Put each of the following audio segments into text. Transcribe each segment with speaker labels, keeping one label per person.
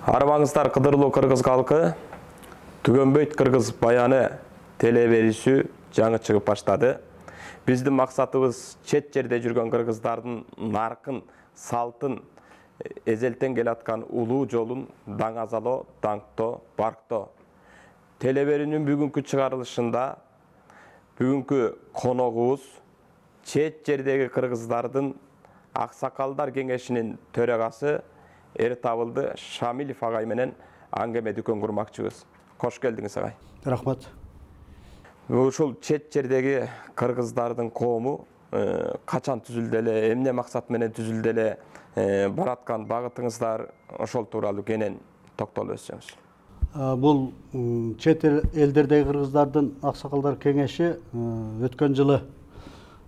Speaker 1: Арбаңыздар Кыдырлуу кыргыз калкы Түгөнбөйт кыргыз баяны телеберүүсү жаңы чыгып баштады. Биздин максатыбыз чет жерде жүргөн кыргыздардын наркын, салтын, эзелтен келаткан улуу жолун даңазалоо, даңктоо, барктоо. Телеберүүнүн бүгүнкү чыгарылышында бүгүнкү коногубуз чет жердеги кыргыздардын Аксакалдар кеңешинин төрагасы Эртабылды Шамилов агай менен аңгеме дүкөн курмакчыбыз. Кош келдиңиз агай.
Speaker 2: Рахмат.
Speaker 1: Ушул чет жердеги кыргыздардын коому качан түзүлдү эле, эмне максат менен түзүлдү эле, бараткан багытыңыздар ошол тууралуу кенен токтолуп өтсөңүз.
Speaker 2: Бул чет элдердеги кыргыздардын Аксакалдар кеңеши өткөн жылы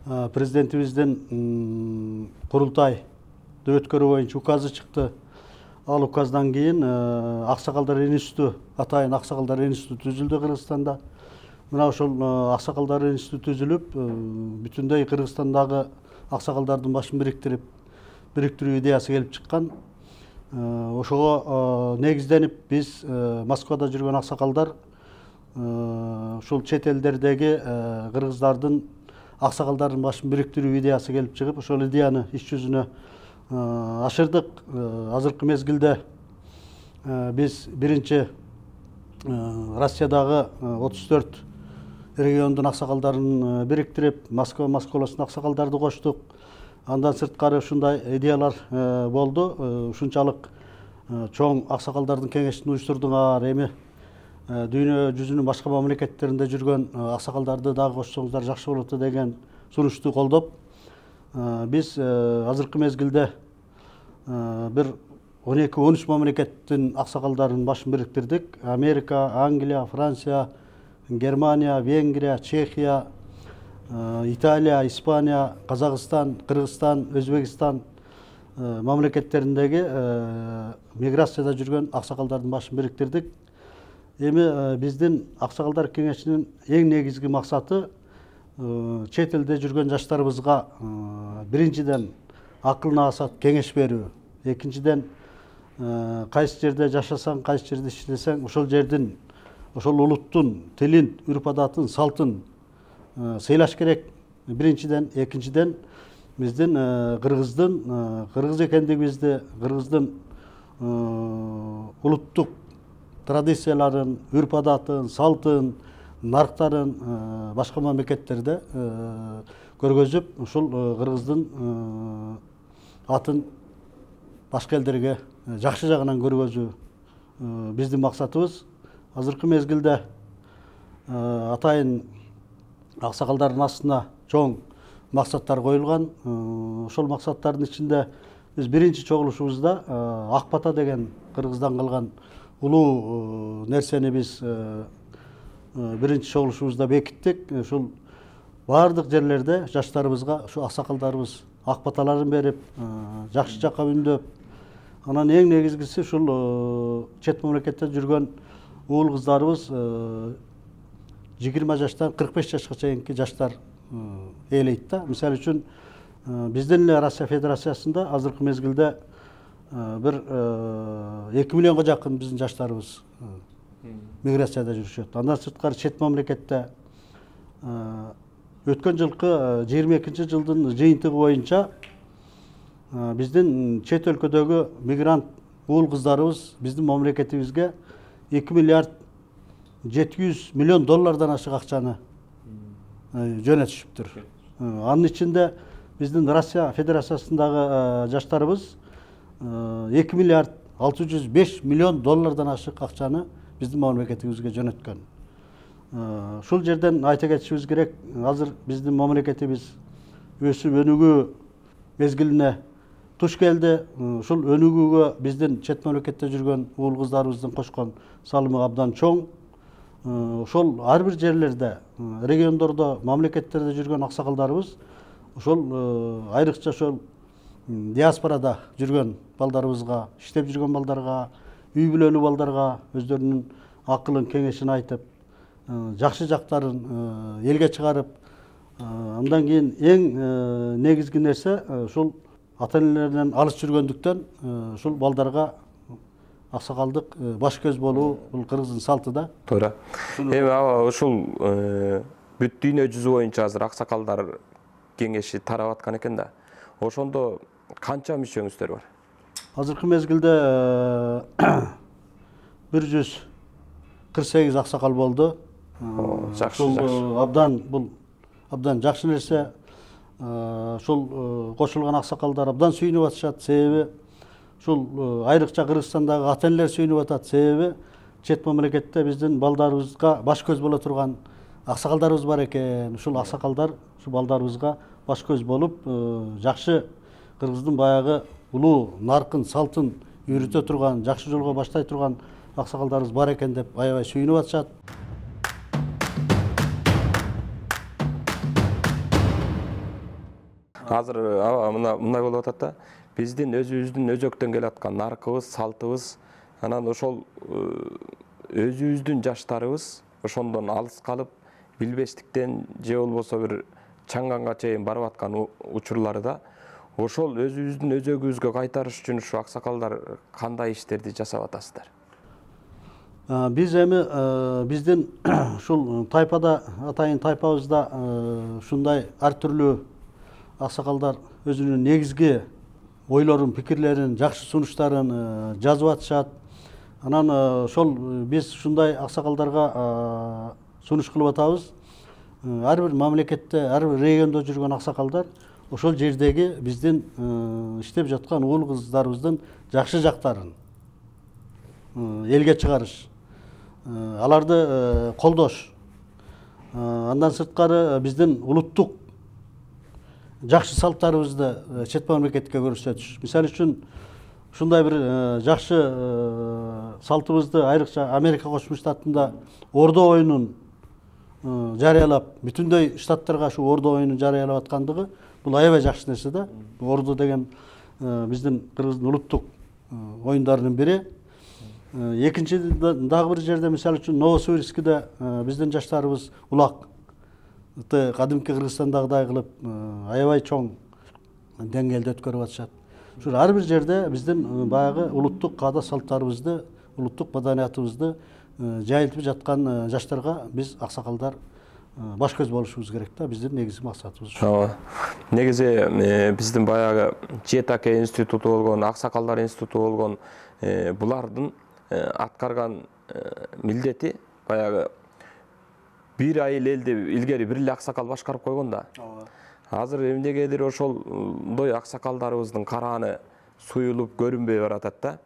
Speaker 2: президентибиздин курултайды өткөрүү боюнча указы чыкты. Ал указдан кийин Аксакалдар институту, атайын Аксакалдар институту түзүлдү Кыргызстанда. Мына ошол Аксакалдар институту түзүлүп, бүтүндөй Кыргызстандагы аксакалдардын башын бириктирүү идеясы келип чыккан. Ошого негизденип биз Москвада жүргөн аксакалдар ушул чет элдердеги кыргыздардын аксакалдардын башын бириктирүү идеясы келип чыгып, ошол идеяны иш жүзүнө ашырдык. Азыркы мезгилде биз биринчи Россиядагы 34 региондун аксакалдарын бириктирип, Москва Москолосун аксакалдарды коштук. Андан сырткары ушундай идеялар болду. Ушунчалык чоң аксакалдардын кеңешин уюштурдуңар, эми дүйнө жүзүнүн башка мамлекеттеринде жүргөн аксакалдарды дагы кошсоңуздар жакшы болот деген сунушту колдоп, биз азыркы мезгилде бир 12-13 мамлекеттин аксакалдарын башын бириктирдик. Америка, Англия, Франция, Германия, Венгрия, Чехия, Италия, Испания, Казакстан, Кыргызстан, Өзбекстан мамлекеттериндеги миграцияда жүргөн аксакалдардын башын бириктирдик. Эми биздин Аксакалдар кеңешинин эң негизги максаты чет элде жүргөн жаштарыбызга биринчиден акыл наасат кеңеш берүү, экинчиден кайсы жерде жашасаң, кайсы жерде иштесең, ошол жердин, ошол улуттун тилин, үрп-адатын, салтын сыйлаш керек. Биринчиден, экинчиден биздин кыргыз экендигибизди, кыргыздын улуттук традицияларын, үрп-адатын, салтын, нарктарын башка мамлекеттерде көргөзүп, ушул кыргыздын атын башка элдерге жакшы жагынан көргөзүү биздин максатыбыз. Азыркы мезгилде атайын аксакалдардын астына чоң максаттар коюлган. Ошол максаттардын ичинде биз биринчи чогулушубузда Акбата деген кыргыздан калган улуу нерсени биз биринчи чогулушубузда бекиттик. Ушул баардык жерлерде жаштарыбызга ушу аксакалдарыбыз акбаталарын берип, жакшы жакка үндөп, анан эң негизгиси ушул чет мамлекетте жүргөн уул кыздарыбыз 20 жаштан 45 жашка чейинки жаштар ээлейт да. Мисалы үчүн биздин Россия Федерациясында азыркы мезгилде бир 2 миллионго жакын биздин жаштарыбыз миграцияда жүрүшөт. Андан сырткары чет мамлекетте өткөн жылкы 22 жылдын жыйынтыгы боюнча биздин чет өлкөдөгү мигрант уул кыздарыбыз биздин мамлекетибизге 2 миллиард 700 миллион доллардан ашык акчаны жөнөтүшүптүр. Анын ичинде биздин Россия Федерациясындагы жаштарыбыз 2 миллиард 605 миллион доллардан ашык акчаны биздин мамлекетибизге жөнөткөн. Ушул жерден айта кетишибиз керек, азыр биздин мамлекетибиз өсүп өнүгүү мезгилине туш келди. Ушул өнүгүүгө биздин чет мамлекетте жүргөн уул кыздарыбыздын кошкон салымы абдан чоң. Ошол ар бир жерлерде, региондордо, мамлекеттерде жүргөн аксакалдарыбыз ошол айрыкча ошол диаспорада жүргөн балдарыбызга, иштеп жүргөн балдарга, үй бүлөлүү балдарга өздөрүнүн акылын, кеңешин айтып, жакшы жактарын элге чыгарып, андан кийин эң негизги нерсе ушул ата энелеринен алыс жүргөндүктөн ушул балдарга аксакалдык баш көз болуу бул кыргыздын салты да.
Speaker 1: Туура. Эми аба ушул бүт дүйнө жүзү боюнча азыр аксакалдар кеңеши тарап аткан экен да. Ошондо канча мүчөңүздөр бар?
Speaker 2: Азыркы мезгилде 148 аксакал болду.
Speaker 1: Жакшы.
Speaker 2: Абдан жакшы нерсе. Ушул кошулган аксакалдар абдан сүйүнүп атышат. Себеби ушул айрыкча Кыргызстандагы ата-энелер сүйүнүп атат. Себеби чет мамлекетте биздин балдарыбызга баш көз боло турган аксакалдарыбыз бар экен. Ушул аксакалдар ушу балдарыбызга баш көз болуп, жакшы Кыргыздын баягы улуу наркын, салтын үйрөтө турган, жакшы жолго баштай турган аксакалдарыбыз бар экен деп аябай сүйүнүп атышат.
Speaker 1: Азыр мындай болуп атат да. Биздин өзүбүздүн өзөктөн келаткан наркыбыз, салтыбыз, анан ошол өзүбүздүн жаштарыбыз ошондон алыс калып, билбестиктен же болбосо бир чаңганга чейин барып аткан учурлары да. Ошол өзүбүздүн өзөгүбүзгө кайтарыш үчүн ушу аксакалдар кандай иштерди жасап атасыздар?
Speaker 2: Биз эми биздин ушул тайпада, атайын тайпабызда ушундай ар түрлүү аксакалдар өзүнүн негизги ойлорун, пикирлерин, жакшы сунуштарын жазып атышат. Анан ошол биз ушундай аксакалдарга сунуш кылып атабыз. Ар бир мамлекетте, ар бир региондо жүргөн аксакалдар ошол жердеги биздин иштеп жаткан уул кыздарыбыздын жакшы жактарын элге чыгарыш, аларды колдош. Андан сырткары биздин улуттук жакшы салттарыбызды чет мамлекетке көрсөтүш. Мисалы үчүн ушундай бир жакшы салтыбызды айрыкча Америка Кошмо Штатында ордо оюнун жарыялап, бүтүндөй штаттарга ушу ордо оюнун жарыялап аткандыгы бул аябай жакшы нерсе да. Ордо деген биздин Кыргыздын улуттук оюндарынын бири. Экинчи дагы бир жерде, мисалы үчүн Новосибирскиде биздин жаштарыбыз улак кадимки Кыргызстандагыдай кылып аябай чоң деңгээлде өткөрүп атышат. Ушул ар бир жерде биздин баягы улуттук каада салттарыбызды, улуттук маданиятыбызды жайылтып жаткан жаштарга биз аксакалдар баш көз болушубуз керек да. Биздин негизги максатыбыз.
Speaker 1: Негизи биздин баягы Жетаке институту болгон, аксакалдар институту болгон булардын аткарган милдети баягы бир айыл элди илгери бир эле аксакал башкарып койгон да. Азыр эмнегедир ошолдой аксакалдарыбыздын карааны суюлуп көрүнбөй баратат да.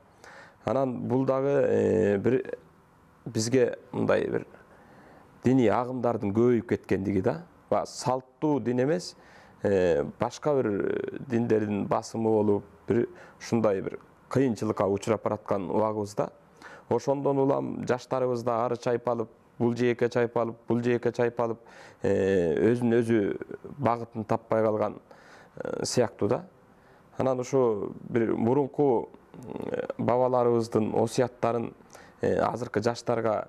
Speaker 1: Анан бул дагы бир бизге мындай бир диний агымдардын көбөйүп кеткендиги да. Салттуу дин эмес, башка бир диндердин басымы болуп, бир ушундай бир кыйынчылыкка учурап бараткан убагыбызда. Ошондон улам жаштарыбыз да ары чайпалып, бул жээкке чайпалып, бул жээкке чайпалып, өзүнүн өзү багытын таппай калган сыяктуу да. Анан ушу бир мурунку бабаларыбыздын осуяттарын азыркы жаштарга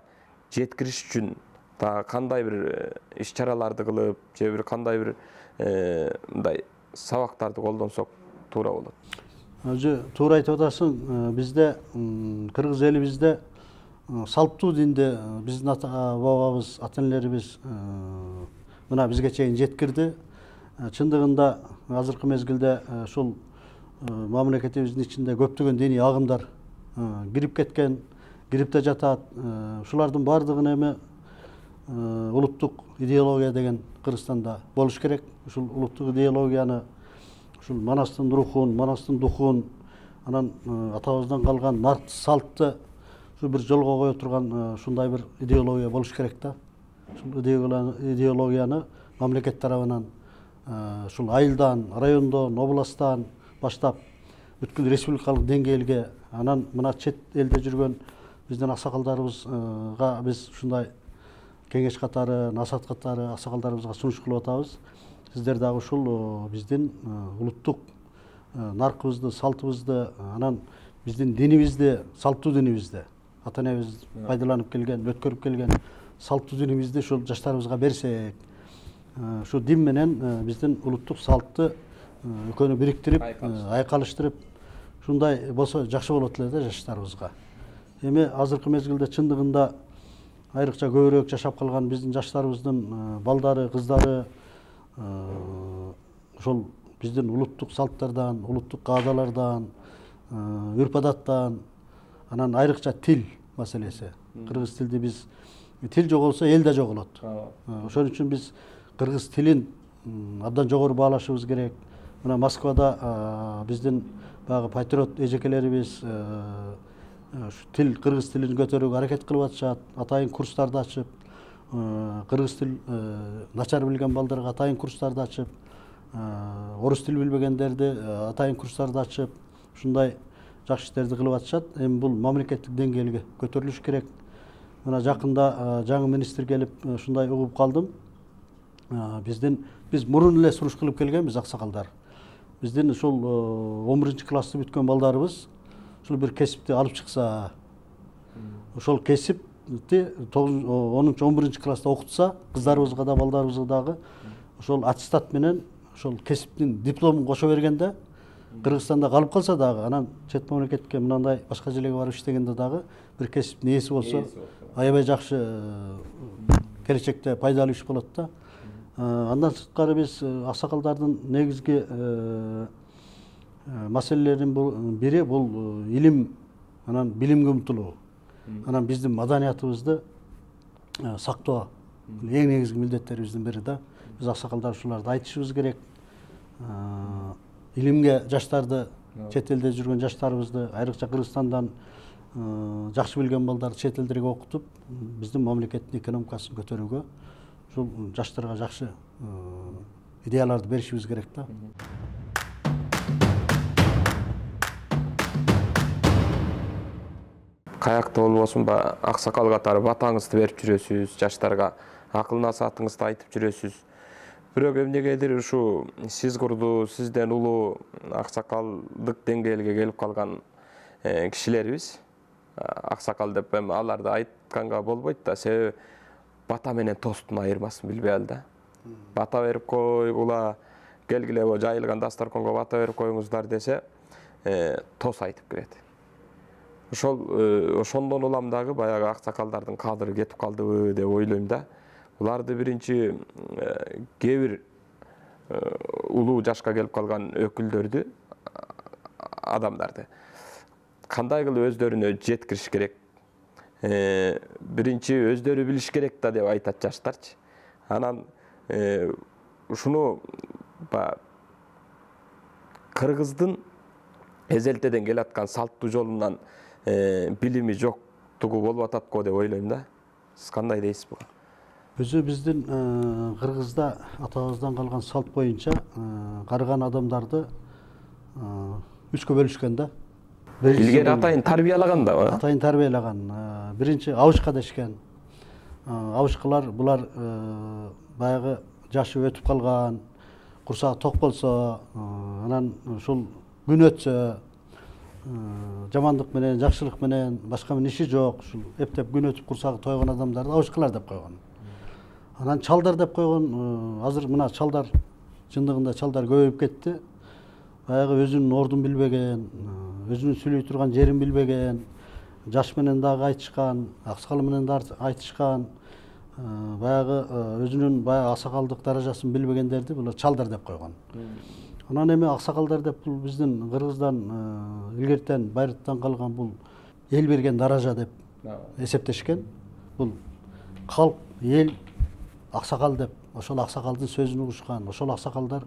Speaker 1: жеткириш үчүн кандай бир иш-чараларды кылып, же бир кандай бир мындай сабактарды колдонсок туура болот?
Speaker 2: Туура айтып атасың. Бизде кыргыз элибизде салттуу динди биздин ата-бабабыз, ата-энелерибиз мына бизге чейин жеткирди. Чындыгында азыркы мезгилде ушул мамлекетибиздин ичинде көптөгөн диний агымдар кирип кеткен, кирип да жатат. Ушулардын баардыгын эми улуттук идеология деген Кыргызстанда болуш керек. Ушул улуттук идеологияны, ушул Манастын рухун, Манастын духун, анан атабыздан калган нарк салтты ушу бир жолго кое турган ушундай бир идеология болуш керек да. Ушул идеологияны мамлекет тарабынан ушул айылдан, райондон, областтан баштап бүткүл республикалык деңгээлге, анан мына чет элде жүргөн биздин аксакалдарыбызга биз ушундай кеңеш катары, насаат катары аксакалдарыбызга сунуш кылып атабыз. Сиздер дагы ушул биздин улуттук наркыбызды, салтыбызды, анан биздин динибизди, салттуу динибизди, ата-энебиз пайдаланып келген, өткөрүп келген салттуу динибизди ушул жаштарыбызга берсек, ушу дин менен биздин улуттук салтты экөөнү бириктирип, айкалыштырып, ушундай болсо жакшы болот эле да жаштарыбызга. Эми азыркы мезгилде чындыгында айрыкча көбүрөөк жашап калган биздин жаштарыбыздын балдары, кыздары ошол биздин улуттук салттардан, улуттук каадалардан, үрп адаттан, анан айрыкча тил маселеси. Кыргыз тилди биз тил жоголсо эл да жоголот. Ошон үчүн биз кыргыз тилин абдан жогору баалашыбыз керек. Мына Москвада биздин баягы патриот эжекелерибиз тил, кыргыз тилин көтөрүүгө аракет кылып атышат. Атайын курстарды ачып, кыргыз тил начар билген балдарга атайын курстарды ачып, орус тил билбегендерди атайын курстарды ачып, ушундай жакшы иштерди кылып атышат. Эми бул мамлекеттик деңгээлге көтөрүлүш керек. Мына жакында жаңы министр келип ушундай угуп калдым. Биз мурун эле суруш кылып келгенбиз аксакалдар. Биздин ушул 11-классты бүткөн балдарыбыз ушул бир кесипти алып чыкса, ошол кесипти 10-11-класста окутса, кыздарыбызга да балдарыбызга дагы ошол аттестат менен ошол кесиптин дипломун кошо бергенде, Кыргызстанда калып калса дагы, анан чет мамлекетке мындай башка жерге барып иштегенде дагы бир кесиптин ээси болсо, аябай жакшы келечекте пайдалуу иш болот да. Андан сырткары биз аксакалдардын негизги маселелеринин бири бул илим, анан билимге умтулуу. Анан биздин маданиятыбызды сактоо эң негизги милдеттерибиздин бири да. Биз аксакалдар ушуларды айтышыбыз керек. Илимге жаштарды, чет элде жүргөн жаштарыбызды, айрыкча Кыргызстандан жакшы билген балдарды чет элдерге окутуп, биздин мамлекеттин экономикасын көтөрүүгө ушул жаштарга жакшы идеяларды беришибиз керек да.
Speaker 1: Каякта болбосун аксакал катары батаңызды берип жүрөсүз, жаштарга акыл насаатыңызды айтып жүрөсүз. Бирок эмнегедир ушу сиз курдуу, сизден улуу аксакалдык деңгээлге келип калган кишилерибиз, аксакал деп эми аларды айтканга болбойт да, себеби бата менен тостун айырмасын билбей ал да. Бата берип койгула, келгиле жайылган дастарканга бата берип коюңуздар десе, тос айтып кирет. Ошондон улам дагы баягы аксакалдардын кадыры кетип калдыбы деп ойлойм да. Буларды биринчи кээ бир улуу жашка келип калган өкүлдөрдү, адамдарды кандай кылып өздөрүнө жеткириш керек? Биринчи өздөрү билиш керек да деп айтат жаштарчы. Анан ушуну кыргыздын эзелтеден келаткан салттуу жолунан билими жоктугу болуп атат го деп ойлойм да. Сиз кандай дейсиз буга?
Speaker 2: Өзү биздин Кыргызда атабыздан калган салт боюнча карыган адамдарды үчкө бөлүшкөн да.
Speaker 1: Илгери атайын тарбиялаган да.
Speaker 2: Атайын тарбиялаган. Биринчи абышка дешкен. Абышкалар булар баягы жашы өтүп калган, курсагы ток болсо, анан ушул күн өтсө, жамандык менен, жакшылык менен, башка бир иши жок, ушул эптеп күн өтүп курсагы тойгон адамдарды абышкалар деп койгон. Анан чалдар деп койгон. Азыр мына чалдар, чындыгында чалдар көбөйүп кетти. Баягы өзүнүн ордун билбеген, өзүнүн сүйлөй турган жерин билбеген, жаш менен дагы айтышкан, аксакал менен дагы айтышкан, баягы өзүнүн баягы аксакалдык даражасын билбегендерди булар чалдар деп койгон. Анан эми аксакалдар деп бул биздин Кыргыздан илгертен байыртан калган бул эл берген даража деп эсептешкен. Бул калк, эл, аксакал деп ошол аксакалдын сөзүн угушкан, ошол аксакалдар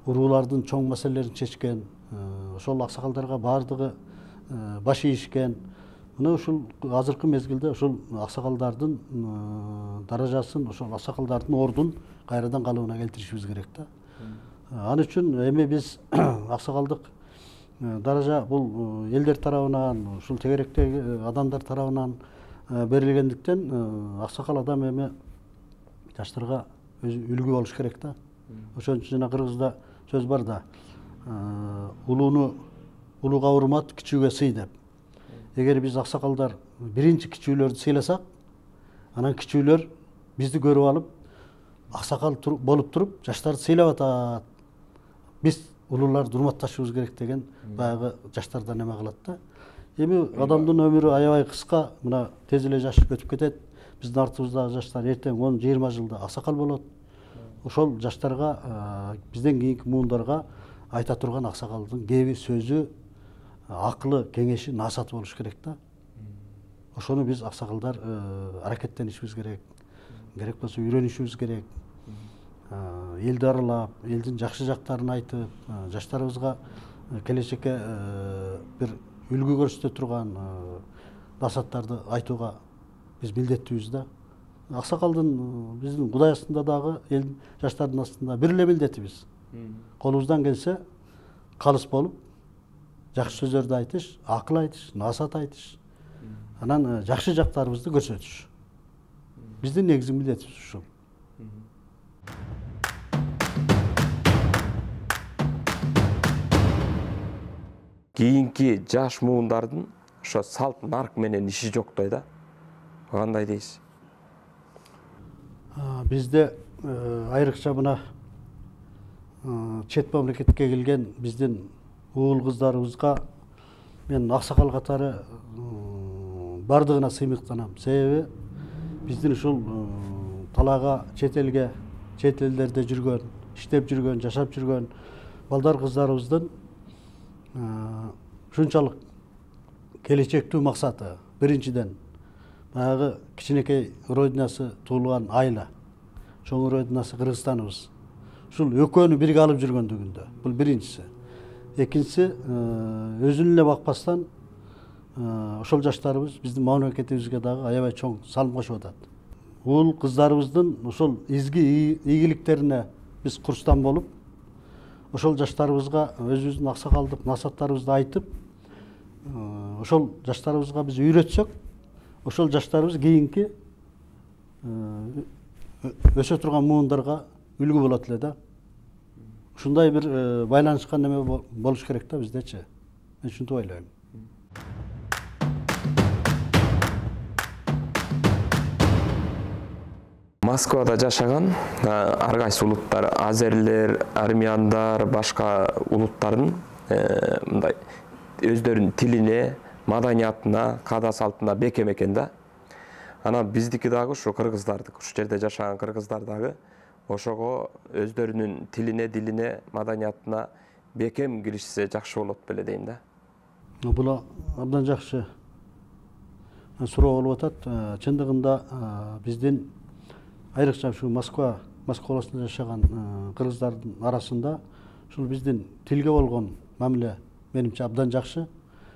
Speaker 2: уруулардын чоң маселелерин чечкен, ошол аксакалдарга баардыгы баш ийишкен. Мына ушул азыркы мезгилде ушул аксакалдардын даражасын, ошол аксакалдардын ордун кайрадан калыбына келтиришибиз керек да. Ал үчүн эми биз аксакалдык даража бул элдер тарабынан, ушул тегеректеги адамдар тарабынан берилгендиктен аксакал адам эми жаштарга үлгү болуш керек да. Ошон үчүн жана Кыргызда сөз бар да, улууну улууга урмат, кичүүгө сый деп. Эгер биз аксакалдар биринчи кичүүлөрдү сыйласак, анан кичүүлөр бизди көрүп алып, аксакал болуп туруп, жаштарды сыйлап атат. Биз улууларды урматташыбыз керек деген баягы жаштардан эме кылат да. Эми адамдын өмүрү аябай кыска, мына тез эле жаш өтүп кетет. Биздин артыбыздагы жаштар эртең 10-20 жылда аксакал болот. Ошол жаштарга, бизден кийинки муундарга айта турган аксакалдын кеби сөзү, акылы, кеңеши, насааты болуш керек да. Ошону биз аксакалдар аракеттенишибиз керек. Керек болсо үйрөнүшүбүз керек. Элди аралап, элдин жакшы жактарын айтып, жаштарыбызга келечекке бир үлгү көрсөтө турган насааттарды айтууга биз милдеттүүбүз да. Аксакалдын биздин Кудай астында дагы элдин жаштардын астында бир эле милдетибиз. Колубуздан келсе калыс болуп, жакшы сөздөрдү айтыш, акыл айтыш, насаат айтыш, анан жакшы жактарыбызды көрсөтүш. Биздин негизги милдетибиз ушул.
Speaker 1: Кийинки жаш муундардын ошо салт нарк менен иши жоктой да. Кандай дейсиз?
Speaker 2: Бизде айрыкча мына чет мамлекетке келген биздин уул кыздарыбызга мен аксакал катары бардыгына сыймыктанам. Себеби биздин ушул талаага чет элдерде жүргөн, иштеп жүргөн, жашап жүргөн балдар кыздарыбыздын ушунчалык келечектүү максаты биринчиден баягы кичинекей родинасы туулган айла, чоң родинасы Кыргызстаныбыз. Ушул экөөнү бирге алып жүргөндүгүндө. Бул биринчиси. Экинчиси, өзүн эле бакпастан ошол жаштарыбыз биздин мамлекетибизге дагы аябай чоң салым кошуп атат. Уул кыздарыбыздын ошол изги ийгиликтерине биз курстан болуп, ошол жаштарыбызга өзүбүздүн аксакалдык насааттарыбызды айтып, ошол жаштарыбызга биз үйрөтсөк, ошол жаштарыбыз кийинки өсө турган муундарга үлгү болот эле да. Ушундай бир байланышкан неме болуш керек да биздечи. Мен ушинтип ойлойм.
Speaker 1: Москвада жашаган ар кайсы улуттар, азерлер, армяндар, башка улуттардын мындай өздөрүнүн тилине, маданиятына, каада салтына бекем экен да. Анан биздики дагы ушу кыргыздардык, ушул жерде жашаган кыргыздар дагы ошого өздөрүнүн тилине, дилине, маданиятына бекем киришсе жакшы болот беле дейм да.
Speaker 2: Бул абдан жакшы суроо болуп атат. Чындыгында биздин айрыкча ушу Москва областында жашаган кыргыздардын арасында ушул биздин тилге болгон мамиле менимче абдан жакшы.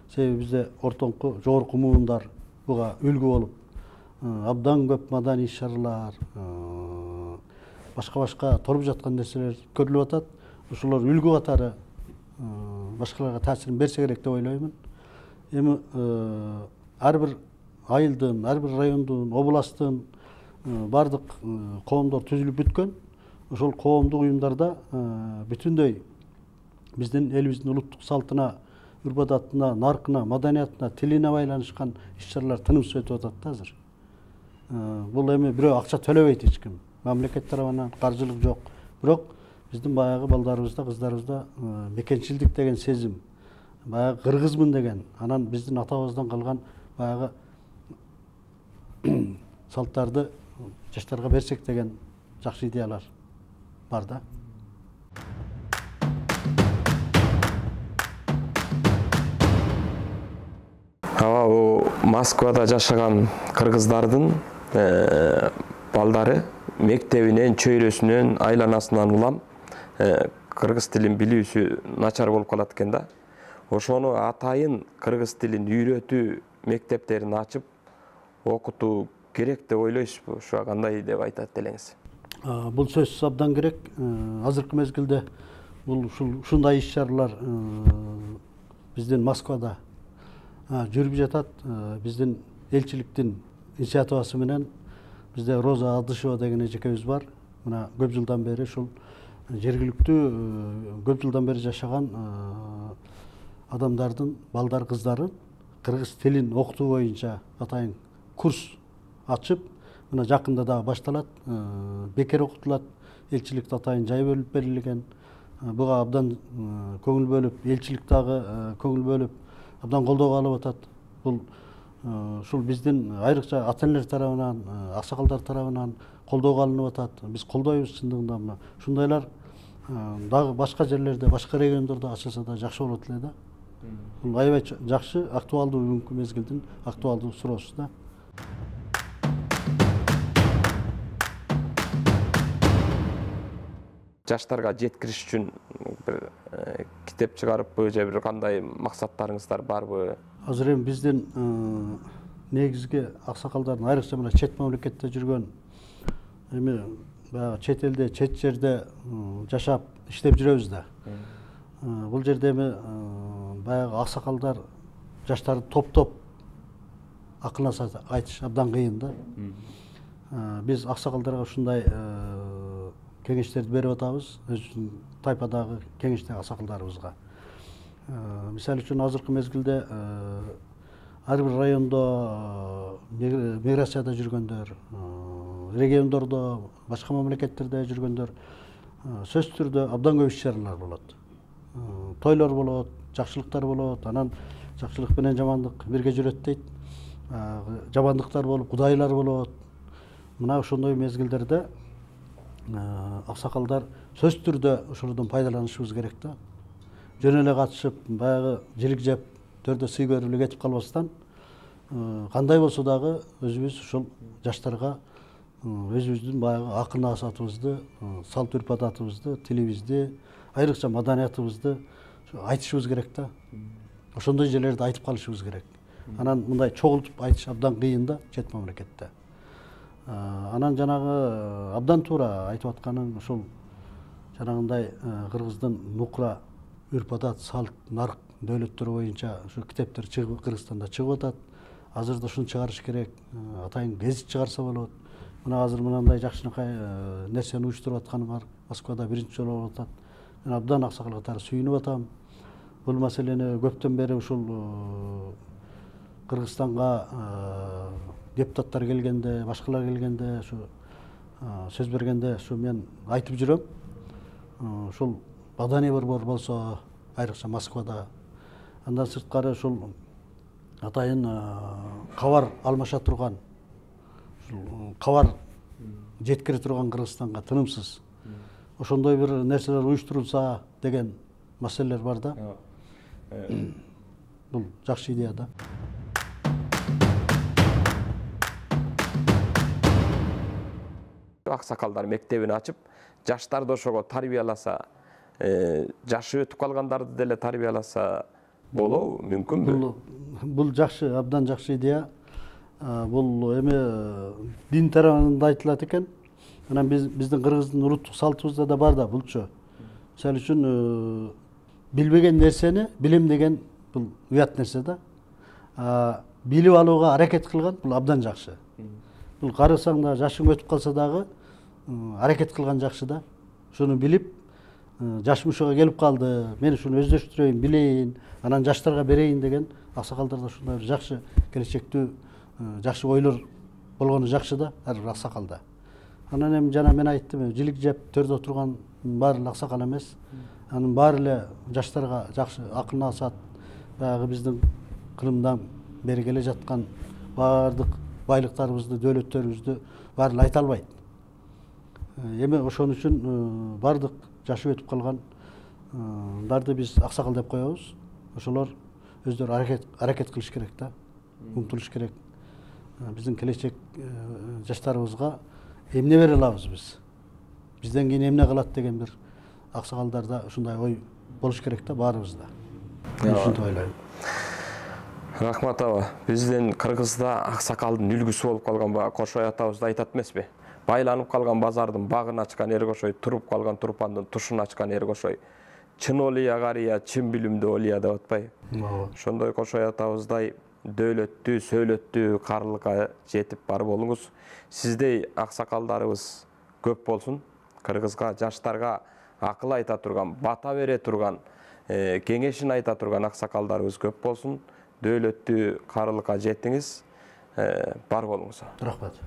Speaker 2: Себеби бизде ортоңку, жогорку муундар буга үлгү болуп, абдан көп маданий иш-чаралар, башка толуп жаткан нерселер көрүлүп атат. Ушулар үлгү катары башкаларга таасирин берсе керек деп ойлоймун. Эми ар бир айылдын, ар бир райондун, областтын бардык коомдор түзүлүп бүткөн. Ошол коомдук уюмдарда бүтүндөй биздин элибиздин улуттук салтына, үрп-адатына, наркына, маданиятына, тилине байланышкан иш-чаралар тынымсыз өтүп атат да азыр. Бул эми бирөө акча төлөбөйт эч ким. Мамлекет тарабынан каржылык жок. Бирок биздин баягы балдарыбызда, кыздарыбызда мекенчилдик деген сезим, баягы кыргызмын деген, анан биздин атабыздан калган баягы салттарды жаштарга берсек деген жакшы идеялар бар да.
Speaker 1: Москвада жашаган кыргыздардын балдары мектебинен, чөйрөсүнөн, айланасынан улам кыргыз тилин билүүсү начар болуп калат экен да. Ошону атайын кыргыз тилин үйрөтүү мектептерин ачып окутуу керек деп ойлойсузбу? Ошо кандай деп айтат элеңиз?
Speaker 2: Бул сөзсүз абдан керек. Азыркы мезгилде бул ушундай иш-чаралар биздин Москвада жүрүп жатат. Биздин элчиликтин инициативасы менен бизде Роза Адышева деген эжекебиз бар. Мына көп жылдан бери ушул жергиликтүү көп жылдан бери жашаган адамдардын балдар кыздарын кыргыз тилин окутуу боюнча атайын курс ачып, мына жакында дагы башталат. Бекер окутулат. Элчиликте атайын жай бөлүп берилген. Буга абдан көңүл бөлүп, элчилик дагы көңүл бөлүп, абдан колдоого алып атат. Бул ушул биздин айрыкча ата-энелер тарабынан, аксакалдар тарабынан колдоого алынып атат. Биз колдойбуз чындыгында. Мына ушундайлар дагы башка жерлерде, башка региондордо ачылса да жакшы болот эле да. Бул аябай жакшы, актуалдуу бүгүнкү мезгилдин актуалдуу суроосу да.
Speaker 1: Жаштарга жеткириш үчүн бир китеп чыгарыппы же бир кандай максаттарыңыздар барбы?
Speaker 2: Азыр эми биздин негизги аксакалдардын айрыкча мына чет мамлекетте жүргөн, эми баягы чет элде, чет жерде жашап иштеп жүрөбүз да. Бул жерде эми баягы аксакалдар жаштарды топтоп акыл насаат айтыш абдан кыйын да. Биз аксакалдарга ушундай кеңештерди берип атабыз, өзүбүздүн тайпадагы кеңештеги аксакалдарыбызга. Мисалы үчүн азыркы мезгилде ар бир райондо миграцияда жүргөндөр, региондордо, башка мамлекеттерде жүргөндөр сөзсүз түрдө абдан көп иш-чаралар болот. Тойлор болот, жакшылыктар болот, анан жакшылык менен жамандык бирге жүрөт дейт. Жамандыктар болуп, кудайлар болот. Мына ошондой мезгилдерде аксакалдар сөзсүз түрдө ошолордон пайдаланышыбыз керек да. Жөн эле катышып, баягы жилик жеп, төрдө сый көрүп кетип калбастан, кандай болсо дагы өзүбүз ушул жаштарга өзүбүздүн баягы акыл насаатыбызды, салт үрп адатыбызды, тилибизди, айрыкча маданиятыбызды айтышыбыз керек да. Ошондой жерлерде айтып калышыбыз керек. Анан мындай чогултуп айтыш абдан кыйын да чет мамлекетте. Анан жанагы абдан туура айтып атканың ушул жанагындай кыргыздын нукра үрп адат, салт, нарк дөөлөттөрү боюнча ушу китептер чыгып Кыргызстанда чыгып атат. Азыр да ушуну чыгарыш керек. Атайын гезит чыгарса болот. Мына азыр мынандай жакшынакай нерсени уюштуруп атканы бар. Москвада биринчи жолу болуп атат. Мен абдан аксакал катары сүйүнүп атам. Бул маселени көптөн бери ушул Кыргызстанга депутаттар келгенде, башкалар келгенде, ушу сөз бергенде ушу мен айтып жүрөм. Ушул маданий борбор болсо, айрыкча Москвада, андан сырткары ушул атайын кабар алмаша турган, ушул кабар жеткире турган Кыргызстанга тынымсыз ошондой бир нерселер уюштурулса деген маселелер бар да. Бул жакшы идея да.
Speaker 1: Аксакалдар мектебин ачып, жаштарды ошого тарбияласа, жашы өтүп калгандарды деле тарбияласа болобу, мүмкүнбү?
Speaker 2: Бул жакшы, абдан жакшы идея. Бул эми дин тарабынан айтылат экен. Анан биздин кыргыздын улуттук салтыбызда да бар да булчу. Мисалы үчүн билбеген нерсени билем деген бул уят нерсе да. Билип алууга аракет кылган бул абдан жакшы. Бул карасаң да жашың өтүп калса дагы аракет кылган жакшы да. Ушуну билип, жашым ушуга келип калды, мен ушуну өздөштүрөйүн, билейин, анан жаштарга берейин деген аксакалдарда ушундай бир жакшы келечектүү жакшы ойлор болгону жакшы да ар бир аксакалда. Анан эми жана мен айттым, жилик жеп төрдө отурган баары эле аксакал эмес. Анын баары эле жаштарга жакшы акыл насаат, баягы биздин кылымдан бери келе жаткан баардык байлыктарыбызды, дөөлөттөрүбүздү баары эле айта албайт. Эми ошон үчүн баардык жашы өтүп калгандарды биз аксакал деп коебуз. Ошолор өздөрү аракет кылыш керек да, умтулуш керек. Биздин келечек жаштарыбызга эмне бере алабыз биз? Бизден кийин эмне калат деген бир аксакалдарда ушундай ой болуш керек да баарыбызда. Мен ушинтип ойлойм.
Speaker 1: Рахмат аба, биздин Кыргызда аксакалдын үлгүсү болуп калган баягы Кошой атабыз да айтат эмеспи? Байланып калган базардын багын ачкан эр Кошой, туруп калган турпандын тушун ачкан эр Кошой. Чын олия карыя, чын билимдүү олия деп атпайбы? Ошондой Кошой атабыздай дөөлөттүү, сөөлөттүү карлыкка жетип бар болуңуз. Сиздей аксакалдарыбыз көп болсун. Кыргызга, жаштарга акыл айта турган, бата бере турган, кеңешин айта турган аксакалдарыбыз көп болсун. Дөөлөттүү карлыкка жеттиңиз. Бар болуңуз.
Speaker 2: Рахмат.